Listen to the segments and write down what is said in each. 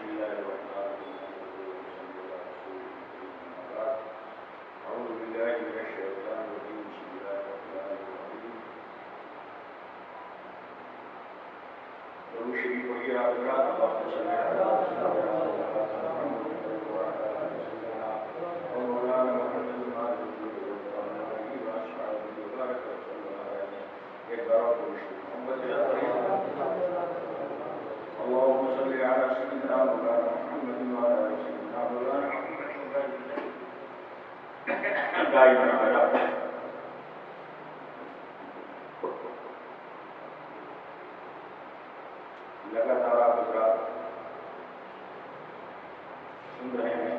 الله الرحمن الرحيم. أعوذ بالله من الشيطان الرجيم. بسم الله الرحمن الرحيم. درود شریف پڑھیے حضرات. اللهم صل على سيدنا محمد وعلى آل سيدنا مولانا محمد وأصحابه وبارك وسلم عليه. ایک بار اور درود شریف اللهم صل على سيدنا مولانا محمد وعلى آل سيدنا مولانا محمد دائما ابدا. لگاتار آپ حضرات سن رہے ہیں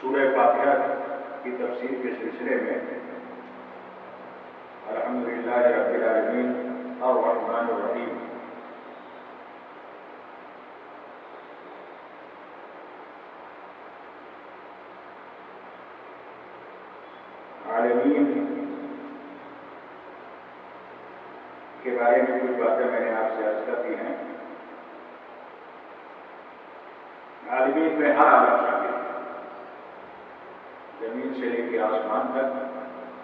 سورہ فاتحہ کی تفسیر کے سلسلے میں الحمدللہ رب العالمین الرحمن الرحیم. عالمین کے بارے میں کچھ باتیں میں نے آپ سے عرض کر دی ہیں. عالمین میں ہر عالم شامل ہے، زمین سے لے کے آسمان تک،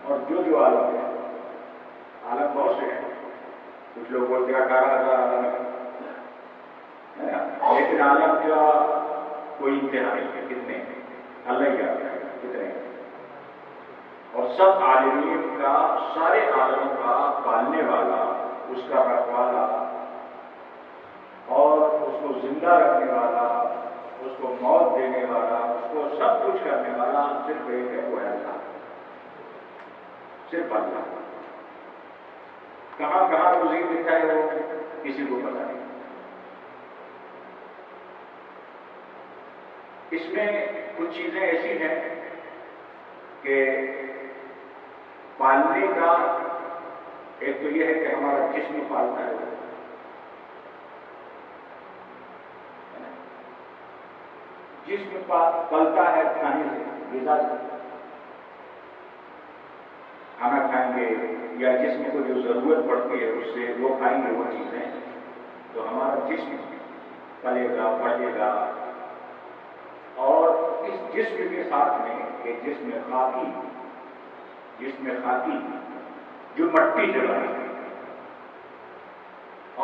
اور جو عالم ہے. عالم بہت سے ہیں. کچھ لوگ بولتے ہیں 18,000 عالم ہے، لیکن عالم کا کوئی انتہا نہیں ہے. کتنے ہیں اللہ ہی جانتا ہے کتنے ہیں. اور سب عالمین کا، سارے عالموں کا پالنے والا، اس کا رکھوالا اور اس کو زندہ رکھنے والا، اس کو موت دینے والا، اس کو سب کچھ کرنے والا صرف ایک ہے، وہ ہے اللہ. صرف اللہ. کہاں کہاں روزی دیتا ہے وہ کسی کو پتا نہیں. اس میں کچھ چیزیں ایسی ہیں کہ پالنے کا ایک تو یہ ہے کہ ہمارا جسم پالتا ہے. جسم پلتا ہے کھانے سے، غذا سے. کھانا کھائیں گے یا جسم کو جو ضرورت پڑتی ہے اس سے وہ کھائیں گے وہ چیزیں، تو ہمارا جسم پلے گا، بڑھے گا. اور اس جسم کے ساتھ میں ایک جسم خاکی جو مٹی سے بنا ہے،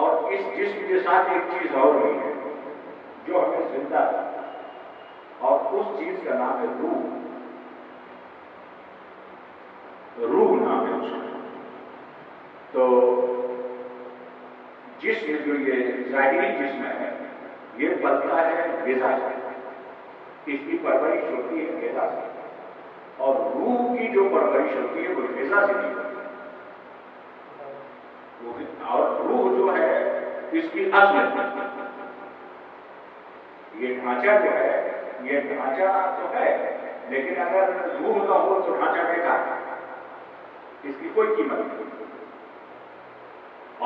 اور اس جسم کے ساتھ ایک چیز اور بھی ہے جو ہمیں زندہ ہے، اور اس چیز کا نام ہے روح. روح نام ہے اس کا. تو جسم جو یہ ظاہری جسم ہے یہ پلتا ہے غذا سے، اس کی پرورش ہوتی ہے غذا سے. اور روح کی جو پرورش ہوتی ہے وہ غذا سے نہیں ہوتی. اور روح جو ہے اس کی اصل یہ ڈھانچہ جو ہے، یہ ڈھانچہ تو ہے، لیکن اگر روح نہ ہو تو ڈھانچہ بیکار ہے، اس کی کوئی قیمت نہیں.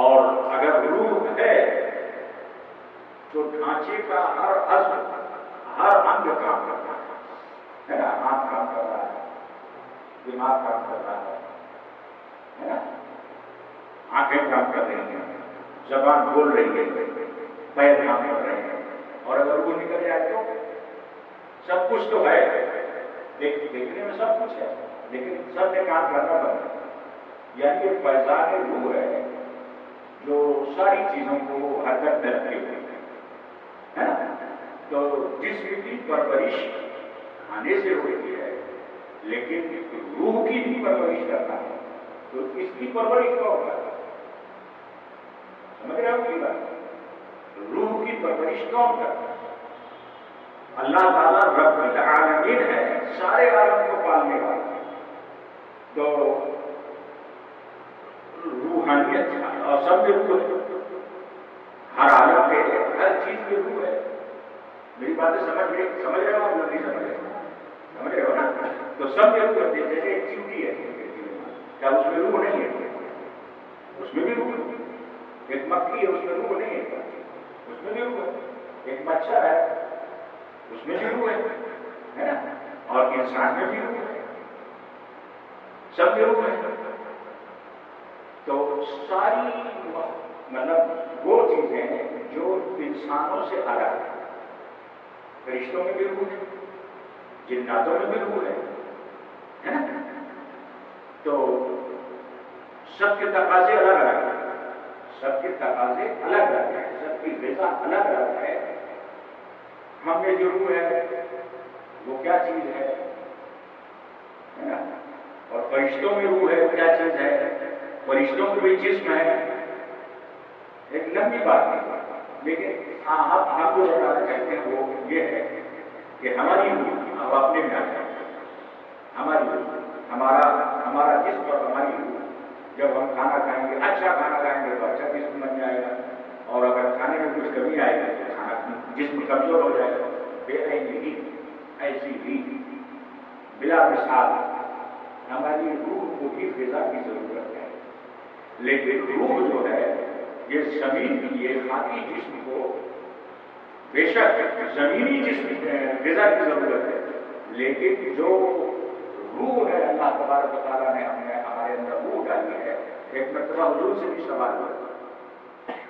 اور اگر روح ہے تو ڈھانچے کا ہر عضو، ہر انگ کام کرتا ہے نا. آنکھ کام کر رہا ہے، دماغ کام کر رہا ہے نا، آنکھیں کام کر رہی ہیں، زبان بول رہی ہے، پیر کام کر رہے ہیں. اور اگر وہ نکل جائے تو سب کچھ تو ہے، دیکھنے میں سب کچھ ہے، لیکن سب نے کام کرنا بند ہے. یعنی یہ فیضان روح ہے جو ساری چیزوں کو حرکت میں رکھے ہوئے ہے نا. تو جسم کی پرورش کھانے سے ہوتی ہے، لیکن روح کی بھی پرورش کرنا ہے تو اس کی پرورش کون کرتا ہے؟ سمجھ رہے ہو کی بات؟ روح کی پرورش کون کرتا ہے؟ اللہ تعالیٰ رب العالمین ہے، سارے عالم کو پالنے والا. تو روحانیت اور سب میں روح ہے، ہر عالم میں ہر چیز میں روح ہے. میری باتیں سمجھ رہے ہو آپ لوگ؟ نہیں سمجھ رہے ہو نا؟ تو سب میں روح ہے. جیسے ایک چیوٹی ہے، کیا اس میں روح نہیں ہے؟ اس میں بھی روح ہے. ایک مکھی ہے، اس میں روح نہیں ہے؟ اس میں بھی روح ہے. ایک مچھر ہے، اس میں بھی روح ہے نا. اور انسان میں بھی روح ہے، سب میں روح ہے. ساری مطلب وہ چیزیں جو انسانوں سے الگ ہیں، فرشتوں میں بھی روح ہے، جناتوں میں بھی روح ہے نا؟ تو سب کے تقاضے الگ الگ ہیں، سب کے تقاضے الگ الگ ہیں، سب کی غذا الگ الگ ہے۔ ہم میں جو روح ہے وہ کیا چیز ہے نا؟ اور فرشتوں میں روح ہے کیا چیز ہے؟ فرشتوں میں بھی جسم ہے، ایک لمبی بات ہے، لیکن ہم جو بتانا چاہتے ہیں وہ یہ ہے کہ ہماری روح اب اپنے میں آ جائے، ہماری روح، ہمارا جسم اور ہماری روح جب ہم کھانا کھائیں گے، اچھا کھانا کھائیں گے تو اچھا جسم بن جائے گا، اور اگر کھانے میں کچھ کمی آئے گی تو کھانا جسم کمزور ہو جائے گا۔ بے عینی ہی ایسی ہی بلا مثال ہماری روح کو بھی غذا کی ضرورت ہے، لیکن روح جو ہے یہ زمین یہ خاکی جسم کو بے شک زمینی جسم غذا کی ضرورت ہے، لیکن جو روح ہے اللہ تبارک و تعالیٰ نے ہمارے اندر روح ڈالی ہے۔ ایک مرتبہ حضور سے بھی سوال ہوا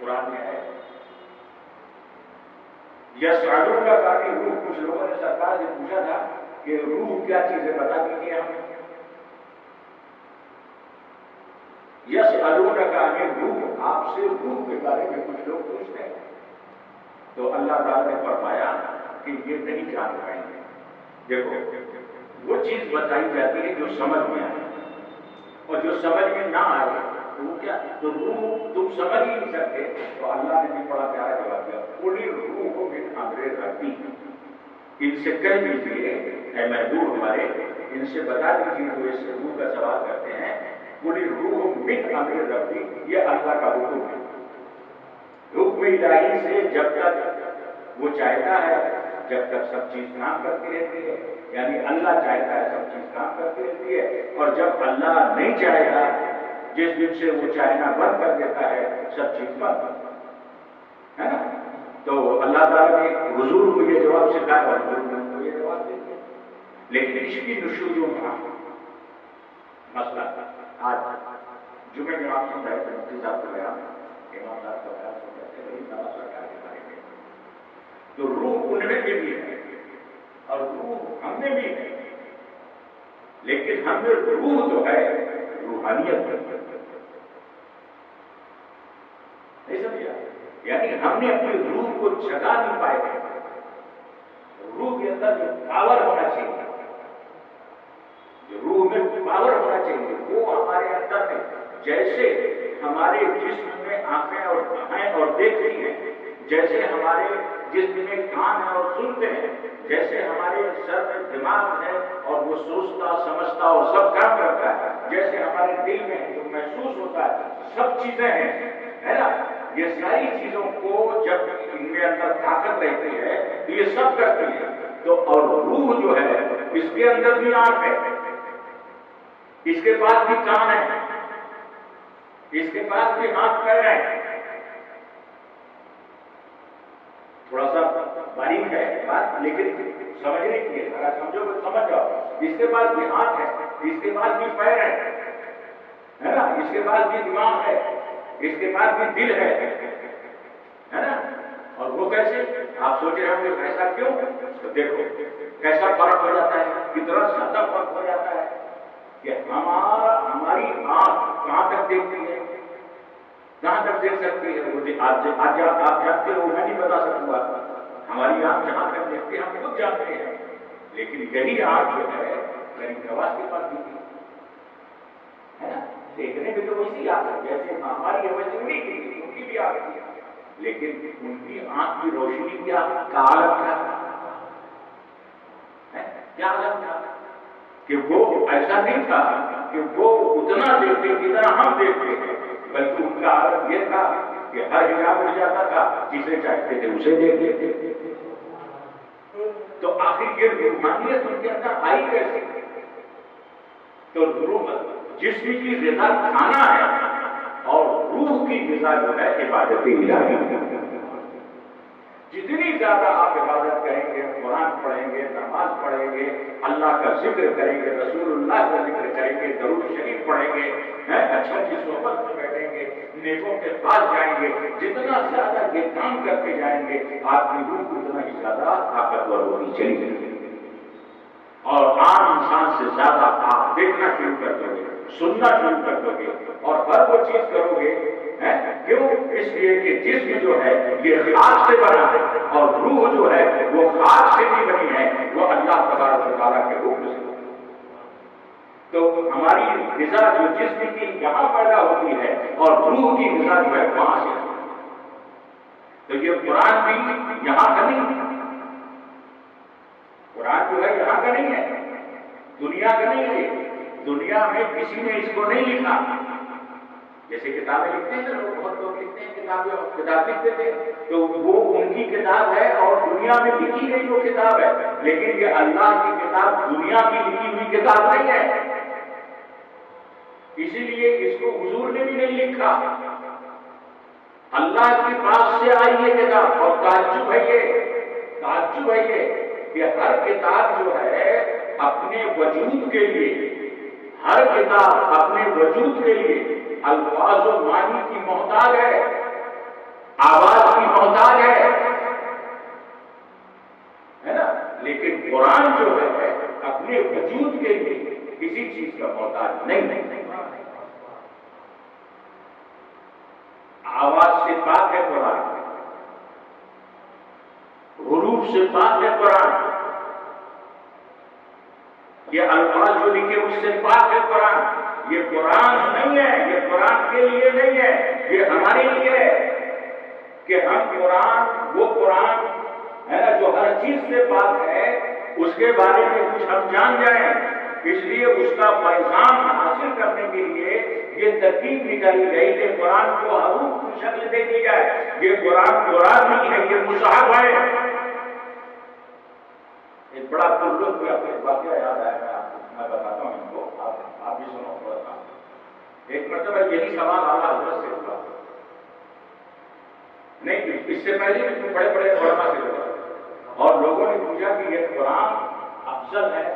قرآن میں ہے، یسألونک عن الروح، کچھ لوگوں نے سرکار سے پوچھا تھا کہ روح کیا چیز ہے، بتا دیجیے ہمیں۔ یسألونک عن الروح، آپ سے روح کے بارے میں کچھ لوگ پوچھتے ہیں، تو اللہ تعالیٰ نے فرمایا کہ یہ نہیں جان پائیں گے۔ دیکھو وہ چیز بتائی جاتی ہے جو سمجھ میں آئے، اور جو سمجھ میں نہ آئے تو وہ کیا، تو روح تم سمجھ ہی نہیں سکتے، تو اللہ نے بھی بڑا پیارا جواب دیا، قل الروح من امر ربی، ان سے کہہ دیجیے اے محبوب ہمارے، ان سے بتا دیجیے جو اس روح کا سوال کرتے ہیں، قل الروح من امر ربی، یہ اللہ کا حکم ہے، حکم الہی سے جب تک وہ چاہتا ہے جب تک سب چیز کام کرتی رہتی ہے، یعنی اللہ چاہتا ہے سب چیز کام کرتی رہتی ہے، اور جب اللہ نہیں چاہتا جس دن سے وہ چاہنا بند کر دیتا ہے سب چیز بند ہے نا۔ تو اللہ تعالیٰ نے حضور کو یہ جواب سکھایا اور حضور نے ان کو یہ جواب دے دیا، لیکن اس کی نشوزوں کا مسئلہ آج جمعے میں آپ سن رہے تھے، مفتی صاحب کو بیان، امام صاحب کا بیان سن رہے تھے وہی نواز سرکار کے بارے میں، تو روح ان میں بھی ہے اور روح ہم میں بھی ہے، لیکن ہم میں روح تو ہے روحانیت نہیں سمجھا، یعنی ہم نے اپنی روح کو جگا نہیں پائے ہیں، روح کے اندر جو پاور ہونا چاہیے، جو روح میں پاور ہونا چاہیے وہ ہمارے اندر ہے، جیسے ہمارے جسم میں آنکھیں اور ہیں اور دیکھتی ہیں، جیسے ہمارے جسم میں کان ہے اور سنتے ہیں، جیسے ہمارے سر میں دماغ ہے اور وہ سوچتا سمجھتا اور سب کام کرتا ہے، جیسے ہمارے دل میں جو محسوس ہوتا ہے، سب چیزیں ہیں ہے نا، یہ ساری چیزوں کو جب ان کے اندر طاقت رہتی ہے تو یہ سب کرتی ہے، تو اور روح جو ہے اس کے اندر بھی آنکھ ہے، اس کے پاس بھی کان ہے، اس کے پاس بھی ہاتھ پیر ہے، تھوڑا سا باریک ہے بات لیکن سمجھنے کی ہے، اگر سمجھو تو سمجھ جاؤ، اس کے پاس بھی ہاتھ ہے، اس کے پاس بھی پیر ہے نا، اس کے پاس بھی دماغ ہے، اس کے پاس بھی دل ہے نا، اور وہ کیسے، آپ سوچ رہے ہوں گے ایسا کیوں، تو دیکھو کیسا فرق ہو جاتا ہے، کتنا زیادہ فرق ہو جاتا ہے کہ ہماری آنکھ کہاں تک دیکھتی ہے، کہاں تک دیکھ سکتی ہے، وہ آج آپ جانتے ہو، میں نہیں بتا سکوں گا، ہماری آنکھ جہاں تک دیکھتی ہے ہم خود جانتے ہیں، لیکن یہی آنکھ جو ہے غریب نواز کے پاس بھی ہے نا، دیکھنے میں تو ویسی آنکھ ہے جیسے ہماری ویسے ان کی بھی آنکھ ہے، لیکن ان کی آنکھ کی روشنی کیا کا عالم کیا عالم تھا کہ وہ ایسا نہیں تھا کہ وہ اتنا دیکھتے جتنا ہم دیکھتے ہیں، بلکہ ان کا عالم یہ تھا کہ ہر حجاب اٹھ جاتا تھا، جسے چاہتے تھے اسے دیکھ لیتے تھے، تو آخر یہ روحانیت ان کے اندر آئی کیسے، تو روح جسم کی غذا کھانا ہے اور روح کی غذا جو ہے عبادت الہی، جتنی زیادہ آپ عبادت کریں گے، قرآن پڑھیں گے، نماز پڑھیں گے، اللہ کا ذکر کریں گے، رسول اللہ کا ذکر کریں گے، درود شریف پڑھیں گے، اچھا چیزوں صحبت میں بیٹھیں گے، نیکوں کے پاس جائیں گے، جتنا زیادہ یہ کام کرتے جائیں گے آپ کی روح اتنا ہی زیادہ طاقتور ہوتی چلی جائے گی اور عام انسان سے زیادہ آپ دیکھنا شروع کر دو گے، سننا شروع کر دو گے اور ہر وہ چیز کرو گے. کیوں؟ اس لیے کہ جسم جو ہے یہ خاک سے بنا ہے اور روح جو ہے وہ خاک سے نہیں بنی ہے، وہ اللہ تبارک و تعالیٰ کے حکم سے. تو ہماری غذا جو جسم کی یہاں پیدا ہوتی ہے اور روح کی غذا جو ہے وہاں سے. تو یہ قرآن بھی یہاں کا نہیں ہے، قرآن جو ہے یہاں کا نہیں ہے، دنیا کا نہیں ہے. دنیا میں کسی نے اس کو نہیں لکھا. جیسے کتابیں لکھتے ہیں نا لوگ، بہت لوگ لکھتے ہیں کتاب لکھتے تھے تو وہ ان کی کتاب ہے اور دنیا میں لکھی گئی وہ کتاب ہے، لیکن یہ اللہ کی کتاب دنیا کی لکھی ہوئی کتاب نہیں ہے. اسی لیے اس کو حضور نے بھی نہیں لکھا، اللہ کے پاس سے آئی یہ کتاب. اور تعجب ہے یہ کہ ہر کتاب جو ہے اپنے وجود کے لیے، ہر کتاب اپنے وجود کے لیے الفاظ و معنی کی محتاج ہے، آواز کی محتاج ہے نا. لیکن قرآن جو ہے اپنے وجود کے لیے کسی چیز کا محتاج نہیں. آواز سے پاک ہے قرآن، حروف سے پاک ہے قرآن، یہ الفاظ جو لکھے اس سے پاک ہے قرآن. یہ قرآن نہیں ہے، یہ قرآن کے لیے نہیں ہے، یہ ہمارے لیے ہے کہ ہم قرآن، وہ قرآن ہے نا جو ہر چیز سے پاک ہے، اس کے بارے میں کچھ ہم جان جائیں. اس لیے اس کا فیضان حاصل کرنے کے لیے یہ ترکیب نکالی گئی کہ قرآن کو حروف کی شکل دے دی جائے. یہ قرآن نہیں ہے، یہ مصحف ہے. ایک بڑا تعلق بھی آپ کو واقعہ یاد آیا، میں بتاتا ہوں ان کو، آپ بھی سنو تھوڑا سا. ایک مرتبہ یہی سوال اعلیٰ حضرت سے ہوا، نہیں اس سے پہلے بھی بڑے بڑے علماء سے ہوا، اور لوگوں نے پوچھا کہ یہ قرآن افضل ہے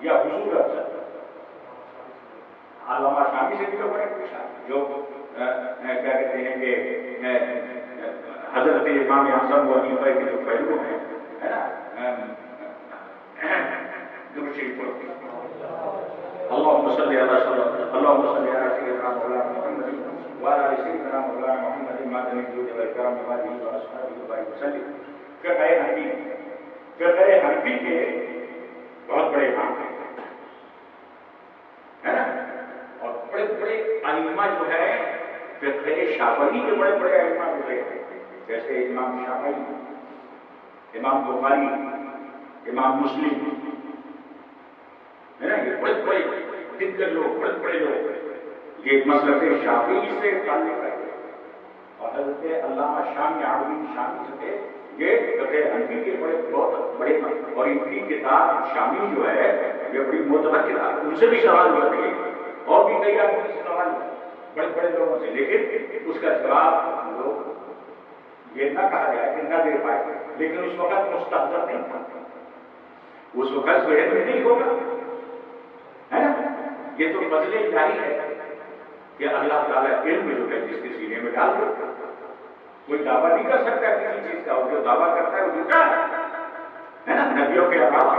یا حضور افضل ہے. علامہ شامی سے بھی لوگوں نے پوچھا، جو کیا کہتے ہیں کہ حضرت امام اعظم و حنیفہ کے جو پہلو ہیں، ہے نا، اللهم صل على سيدنا مولانا محمد وعلى ال سيدنا مولانا محمد مادن الجود والكرم وآله وأصحابه وبارك وسلم. فقہ حنفی کے بہت بڑے امام ہیں، ہے نا، اور بڑے بڑے ائمہ جو ہے فقہ شافعی کے بڑے بڑے ائمہ ہوئے ہیں، جیسے امام شافعی، امام بخاری، امام مسلم، ہے نا. یہ بڑے بڑے دگگج لوگ، بڑے بڑے لوگ، یہ مسلک شافعی سے تعلق ہے. اور حضرت علامہ شامی عربی شامی سے تھے، یہ فقہ حنفی کے بہت بڑے، اور ان کی کتاب شامی جو ہے یہ بڑی معتبر کتاب. ان سے بھی سوال ہوا تھے اور بھی کئی آدمی سے سوال ہوا بڑے بڑے لوگوں سے، لیکن اس کا جواب لوگ یہ نہ کہا جائے کہ نہ دے پائے. لیکن اس وقت مستحضر نہیں تھا، اس وقت ذہن میں نہیں ہوگا، ہے نا. یہ تو فضل الہی ہے کہ اللہ تعالیٰ علم جو ہے جس کے سینے میں ڈال دے. کوئی دعویٰ نہیں کر سکتا کسی چیز کا، جو دعویٰ کرتا ہے وہ جھوٹا ہے نا. نبیوں کے علاوہ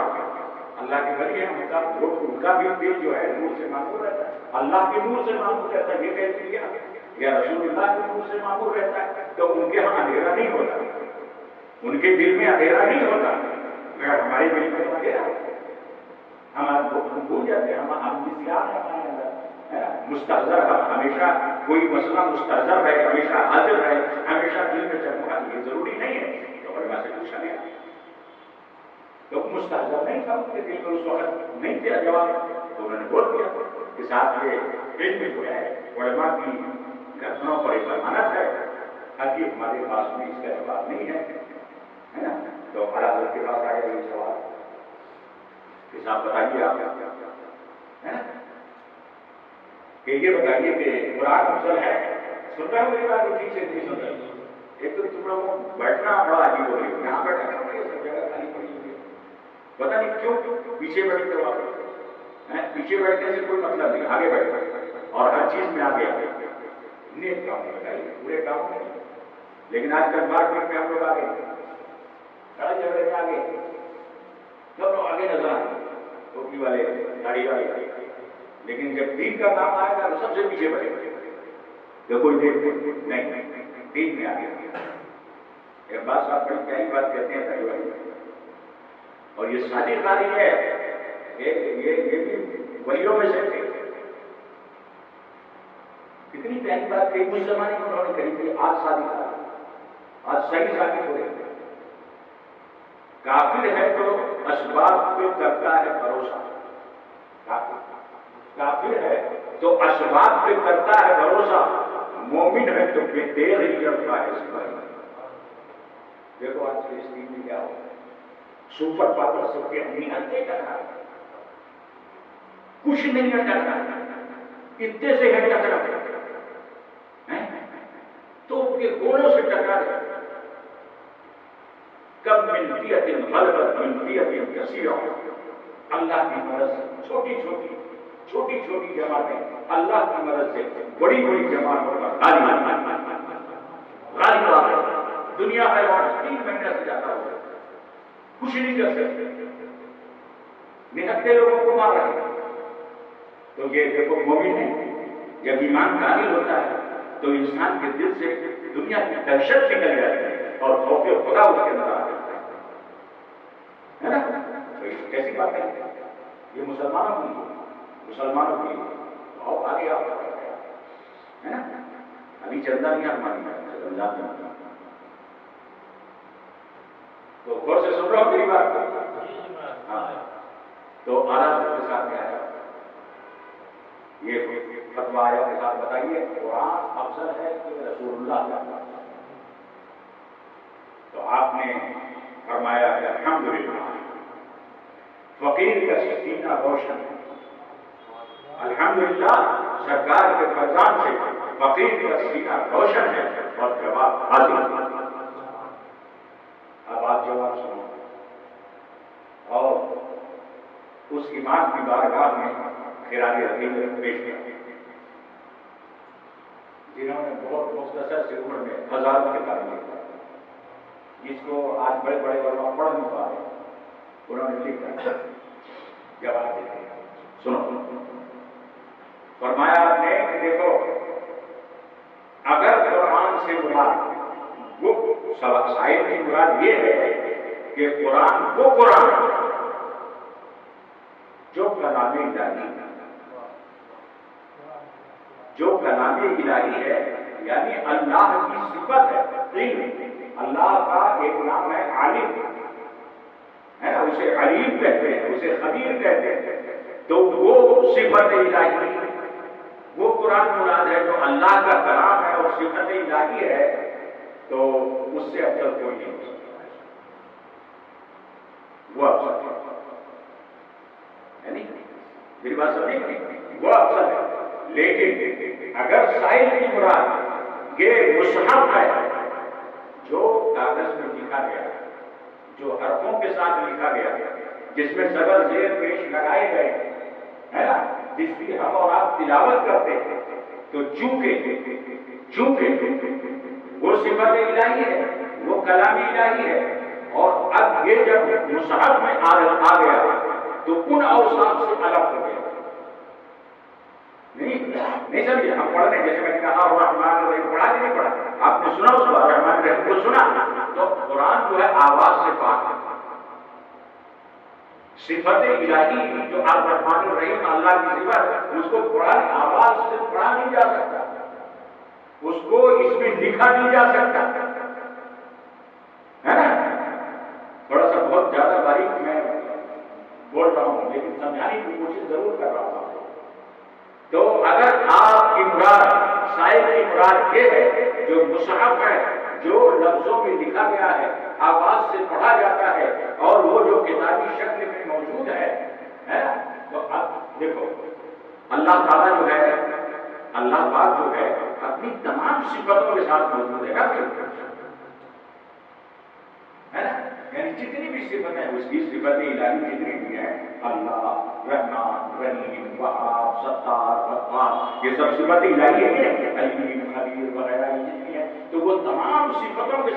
اللہ کے ولی ہیں، ان کا بھی دل جو ہے نور سے معمور رہتا ہے، اللہ کے نور سے معمور رہتا ہے. یہ کہہ دیا یا رسول اللہ کے نور سے معمور رہتا ہے، تو ان کے ہاں اندھیرا نہیں ہوتا، ان کے دل میں اندھیرا نہیں ہوتا. مگر ہمارے دل میں تو اندھیرا، ہم بھول جاتے ہیں، ہم نسیان ہے ہمارے اندر، مستحضر ہمیشہ کوئی مسئلہ مستحضر رہے، ہمیشہ حاضر رہے، ہمیشہ دل میں چمکا، یہ ضروری نہیں ہے. تو علماء سے پوچھا گیا تو مستحضر نہیں تھا، ان کے دل میں اس وقت نہیں دیا جواب، تو انہوں نے بول دیا کہ صاحب یہ علم جو ہے علماء کی گھٹنوں پر ایک امانت ہے، تاکہ ہمارے پاس میں اس کا جواب نہیں ہے نا. تو اعلیٰ حضرت کے پاس آیا یہ سوال کہ صاحب بتائیے آپ ہے نا، کہ یہ بتائیے کہ قرآن افضل ہے. سن رہے ہو میری بات؟ ٹھیک سے نہیں سن رہے. ایک تو تم لوگوں کو بیٹھنا بڑا عجیب ہو رہی ہے، یہاں بیٹھا کرو، یہ سب جگہ خالی پڑی ہوئی ہے، پتہ نہیں کیوں پیچھے بیٹھ کر آپ پیچھے بیٹھنے سے کوئی مطلب نہیں، آگے بیٹھو اور ہر چیز میں آگے آگے. نیک کام لگائیے، برے کام نہیں. لیکن آج کل مارکیٹ میں ہم لوگ آگے لڑائی جھگڑے میں آگے سب لوگ آگے نظر آئے، ٹوپی والے، داڑھی والے، لیکن جب دین کا کام آئے گا تو سب سے پیچھے بڑھے گا. کوئی دیکھ نہیں دین میں آگے. ایک بات صاحب بڑی پیاری بات کہتے ہیں داڑھی والے، اور یہ شادی کاری ہے، یہ بھی ولیوں میں سے تھے. کتنی پیاری بات کہی اس زمانے میں انہوں نے کہی تھی. آج شادی کاری، آج صحیح شادی ہو رہی ہے. کافر ہے تو اسباب پہ کرتا ہے بھروسہ. کافر ہے تو اسباب پہ کرتا ہے بھروسہ، مومن ہے تو بے دیر ہی کرتا ہے سپاہی. دیکھو آج کے اس دن میں کیا ہو، سپر پاور سب کے اپنی ہتھے ٹکرا، کچھ نہیں ہے ٹکرا، اتنے سے ہے ٹکرا تو کے گولوں سے ٹکرا گیا. کب ملتی ہے غلبت ملتی ہے کثیرہ. اللہ کی مدد سے چھوٹی چھوٹی جماعتیں اللہ کی مدد سے بڑی بڑی جماعتوں کا غالب آ گئے. دنیا ہے وہاں 3 مہینے سے جاتا ہوا کچھ نہیں کر سکتے، نہتے لوگوں کو مار رہے ہیں. تو یہ دیکھو مومن ہے، جب ایمان کامل ہوتا ہے تو انسان کے دل سے دنیا کی دہشت نکل جاتی ہے اور خوف خدا اس کے اندر آ جاتا ہے نا. تو یہ کیسی بات ہے، یہ مسلمانوں کے لیے اور آگے آپ ہے نا. ابھی چندہ نہیں آپ مانی رمضان میں، تو غور سے سن رہا ہوں میری بات. ہاں تو آرام کے ساتھ میں آیا یہ فتویٰ آیا کے ساتھ بتائیے قرآن افضل ہے کہ رسول اللہ کا. تو آپ نے فرمایا کہ الحمدللہ فقیر کا سینہ روشن ہے. الحمدللہ سرکار کے فرزان سے فقیر کا سینہ روشن ہے اور جواب حاضر. اب آپ جواب سنو اور اس امام کی بارگاہ میں خراج عقیدت پیش کیا، جنہوں نے بہت مختصر سی عمر میں ہزاروں کتابیں لکھا، جس کو آج بڑے بڑے علماء پڑھ نہیں پا رہے، انہوں نے لکھا. جواب دیتے سنو. فرمایا آپ نے کہ دیکھو اگر قرآن سے مراد وہ سائل کی مراد یہ ہے کہ قرآن وہ قرآن جو کلام الہی ہے، یعنی اللہ کی صفت ہے. اللہ کا ایک نام ہے عالم ہے نا، اسے علیم کہتے ہیں، اسے خبیر کہتے ہیں. تو وہ صفت الہی وہ قرآن مراد ہے جو اللہ کا کلام ہے اور صفت الہی ہے، تو اس سے افضل کوئی نہیں ہو سکتا. وہ افضل ہے، یعنی میری بات سمجھے، وہ افضل ہے. لیکن اگر سائل کی مراد یہ مصحف ہے جو کاغذ میں لکھا گیا، جو حرفوں کے ساتھ لکھا گیا، جس میں زبر زیر پیش لگائے گئے ہے نا، جس کی ہم اور آپ تلاوت کرتے ہیں، تو چونکہ وہ صفت الہی ہے، وہ کلام الہی ہے، اور اب یہ جب مصحف میں آ گیا تو ان اوصاف سے الگ ہو گیا. نہیں سمجھے. ہم پڑھ رہے ہیں جیسے میں نے کہا الرحمن الرحیم، پڑھا کہ نہیں پڑھا؟ آپ نے سنا اس کو الرحمن الرحیم کو سنا؟ تو قرآن جو ہے آواز سے پاک ہے. صفت الہی جو الرحمن الرحیم اللہ کی صفت، اس کو قرآن آواز سے پڑھا نہیں جا سکتا، اس کو اس میں لکھا نہیں جا سکتا ہے نا. تھوڑا سا بہت زیادہ باریک میں بول رہا ہوں لیکن سمجھانے کی کوشش ضرور کر رہا ہوں. تو اگر آپ کی مراد سائل کی مراد یہ ہے جو مصحف ہے، جو لفظوں میں لکھا گیا ہے، آواز سے پڑھا جاتا ہے، اور وہ جو کتابی شکل میں موجود ہے تو اب دیکھو اللہ تعالیٰ جو ہے، اللہ پاک جو ہے اپنی تمام صفتوں کے ساتھ موجود ہے نا. یعنی جتنی بھی صفت ہے اس کی صفت الہی جتنی بھی ہے، اللہ، رحمان، رحیم، وہاب، ستار، غفار، یہ سب صفت الہی ہے کہ نہیں؟ علیم، خبیر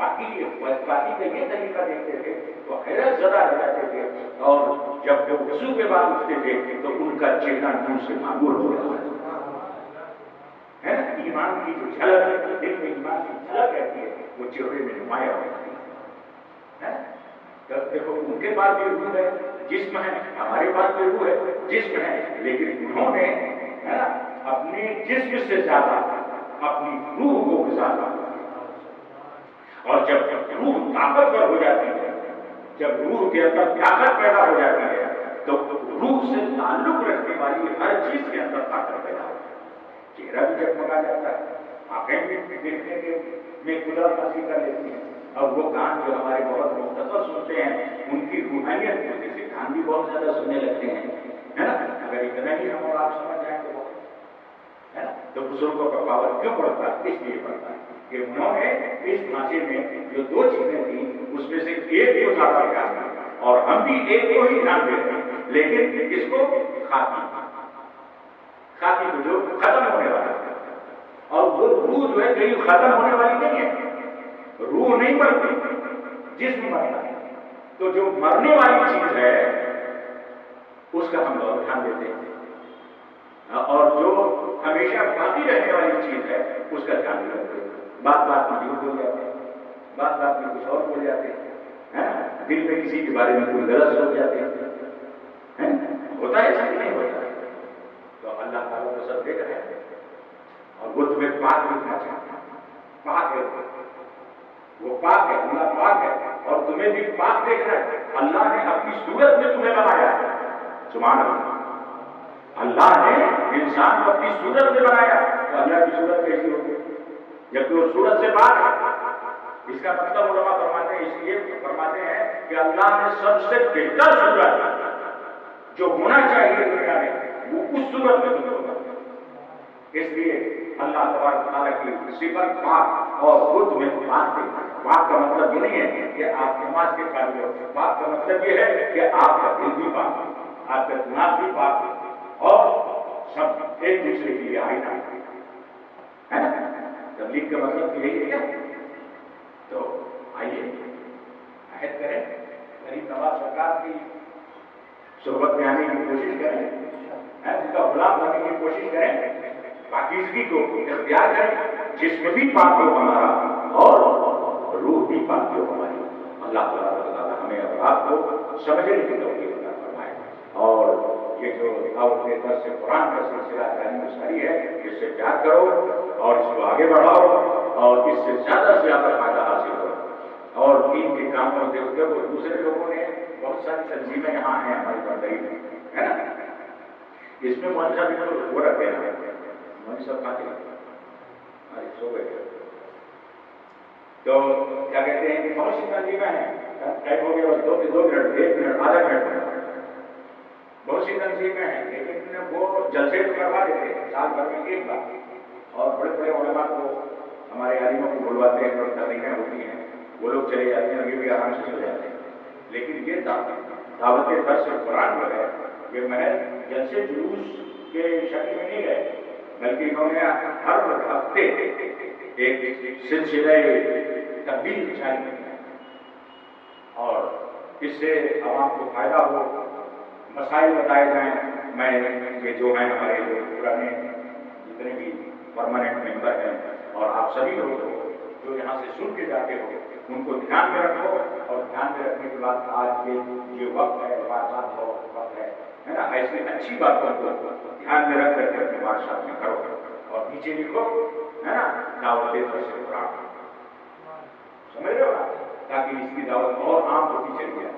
باقی کا یہ طریقہ دیکھتے تھے تو حیرت زدہ رہ جاتے تھے، اور جب وہ وضو کے بعد اٹھتے تھے تو ان کا چہرہ نور سے معمور ہو جاتا ہے نا۔ ایمان کی جو جھلک ہے، دل میں ایمان کی جھلک رہتی ہے، وہ چہرے میں نمایاں ہوتی ہے۔ دیکھو ان کے پاس بھی روح ہے، جسم ہے، ہمارے پاس بھی روح ہے، جسم ہے، لیکن انہوں نے ہے نا اپنے جسم سے زیادہ اپنی روح کو گزارا، اور جب روح طاقتور ہو جاتی ہے، جب روح کے اندر طاقت پیدا ہو جاتی ہے تو روح سے تعلق رکھنے والی ہر چیز کے اندر طاقت پیدا ہوتی ہے، چہرہ بھی جگمگا جاتا ہے، آنکھیں بھی دیکھنے کے میں قدرت حاصل کر لیتی ہیں، اور وہ کان جو ہمارے بہت مختصر سنتے ہیں ان کی روحانیت کی وجہ سے کان بھی بہت زیادہ سننے لگتے ہیں، ہے نا۔ اگر اتنا ہی ہم اور آپ سمجھ جائیں تو ہے نا، تو بزرگوں کا پاور کیوں پڑتا ہے؟ اس لیے پڑتا ہے کہ انہوں نے اس ڈھانچے میں جو دو چیزیں تھیں اس میں سے ایک کو زیادہ دھیان دیا، اور ہم بھی ایک کو ہی دھیان دیتے ہیں، لیکن اس کو خاکی کو جو ختم ہونے والا ہے، اور وہ روح جو ہے کہیں ختم ہونے والی نہیں ہے، روح نہیں مرتی، جسم مرتا ہے، تو جو مرنے والی چیز ہے اس کا ہم لوگ دھیان دیتے ہیں، اور جو ہمیشہ باقی رہنے والی چیز ہے اس کا دھیان نہیں رکھتے، بات بات میں جھوٹ بول جاتے ہیں، بات بات میں کچھ اور بول جاتے ہیں، دل میں کسی کے بارے میں کوئی غلط سوچ جاتے ہیں، ہوتا ہے ایسا کہ نہیں ہوتا ہے؟ تو اللہ تعالیٰ کو سب دیکھ رہے ہیں، اور وہ تمہیں پاک دیکھنا چاہتا ہے، پاک ہے وہ پاک ہے، اللہ پاک ہے، اور تمہیں بھی پاک دیکھنا ہے۔ اللہ نے اپنی صورت میں تمہیں بنایا ہے، سبحان اللہ، اللہ نے انسان کو اپنی صورت میں بنایا، تو اللہ کی صورت کیسی ہوگی جبکہ وہ صورت سے پاک ہے؟ اس کا مطلب علماء فرماتے ہیں، اس لیے فرماتے ہیں کہ اللہ نے سب سے بہتر صورت جو ہونا چاہیے دنیا میں وہ اس صورت میں تمہیں ہوگا، اس لیے اللہ تبارک تعالیٰ کی صفت پاک، اور وہ تمہیں پاک دیکھنا ہے۔ پاک کا مطلب یہ نہیں ہے کہ آپ نماز کے قابل ہو، پاک کا مطلب یہ ہے کہ آپ کا دل بھی پاک ہو، آپ کا دماغ بھی پاک ہو، اور سب ایک دوسرے کے لیے آئینہ ہے نا۔ تبلیغ کا مطلب یہی ہے کیا؟ تو آئیے عہد کریں، غریب نواز سرکار کی صحبت میں آنے کی کوشش کریں، ان کا غلام بننے کی کوشش کریں، پاکیزگی کو اختیار کریں، جسم بھی پاک ہو ہمارا اور روح بھی پاک ہو ہماری۔ اللہ تعالیٰ ہمیں اور آپ کو سمجھنے کی توفیق عطا فرمائے، اور یہ جو دعوت درس قرآن کا سلسلہ جاری مشتری ہے اس سے پیار کرو اور اس کو آگے بڑھاؤ، اور اس سے زیادہ سے زیادہ فائدہ حاصل کرو، اور دین کے کاموں میں دیکھو دوسرے لوگوں نے بہت ساری تنظیمیں یہاں ہیں ہماری بردری میں، ہے نا، اس میں مولوی صاحب بھی وہ رکھتے ہیں، مولوی صاحب کھاتے ہیں سو گئے، تو کیا کہتے ہیں کہ بہت سی تنظیمیں ہیں، ٹائم ہو گیا 2 منٹ 1 منٹ آدھا منٹ، بہت سی تنظیمیں ہیں، لیکن وہ جلسے تو کروا دیتے ہیں سال بھر میں ایک بار، اور بڑے بڑے علماء کو ہمارے عالموں کو بلواتے ہیں، اور تقریریں ہوتی ہیں، وہ لوگ چلے جاتے ہیں اور یہ بھی آرام سے چلے جاتے ہیں، لیکن یہ دعوت درس قرآن جو ہے یہ محض جلسے جلوس کے شکل میں نہیں گئے، بلکہ انہوں نے ہر ہفتے ایک سلسلہ تبلیغ جاری کیا، اور اس سے عوام کو فائدہ ہو، مسائل بتائے جائیں۔ میں یہ جو ہیں ہمارے جو پرانے جتنے بھی پرماننٹ ممبر ہیں اور آپ سبھی لوگ جو یہاں سے سن کے جاتے ہو ان کو دھیان میں رکھو، اور دھیان میں رکھنے کے بعد آج کے جو وقت ہے بات وقت ہے نا، ایسے اچھی باتوں کو دھیان میں رکھ کر کے اپنے بادشاہ میں کرو، اور نیچے لکھو ہے نا دعوت درس قرآن، سمجھ رہے ہو نا، تاکہ اس کی دعوت اور عام ہوتی چلی جائے،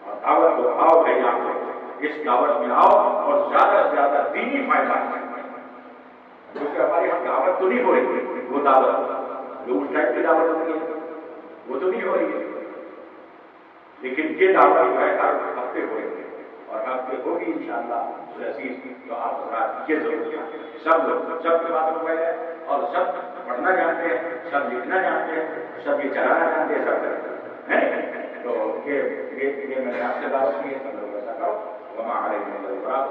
اور دعوت کو آؤ بھائی آپ لوگ اس دعوت میں آؤ، اور زیادہ سے زیادہ دینی فائدہ ہے، کیونکہ ہماری دعوت تو نہیں ہو رہی، وہ دعوت جو اس ٹائپ کی دعوت ہوتی ہے وہ تو نہیں ہو رہی ہے، لیکن یہ دعوت جو ہے ہر ہفتے ہو رہی ہے، اور ہفتے ہوگی انشاءاللہ عزیز، تو آپ حضرات یہ ضرور جانتے ہیں، سب لوگ سب کے بات موبائل ہے، اور سب پڑھنا جانتے ہیں، سب لکھنا جانتے ہیں، سب یہ چلانا جانتے ہیں، سب کرتے ہیں، تو یہ میں نے آپ سے دعوت کی ہے، سب لوگ ایسا کرو، وما علینا الا البلاغ۔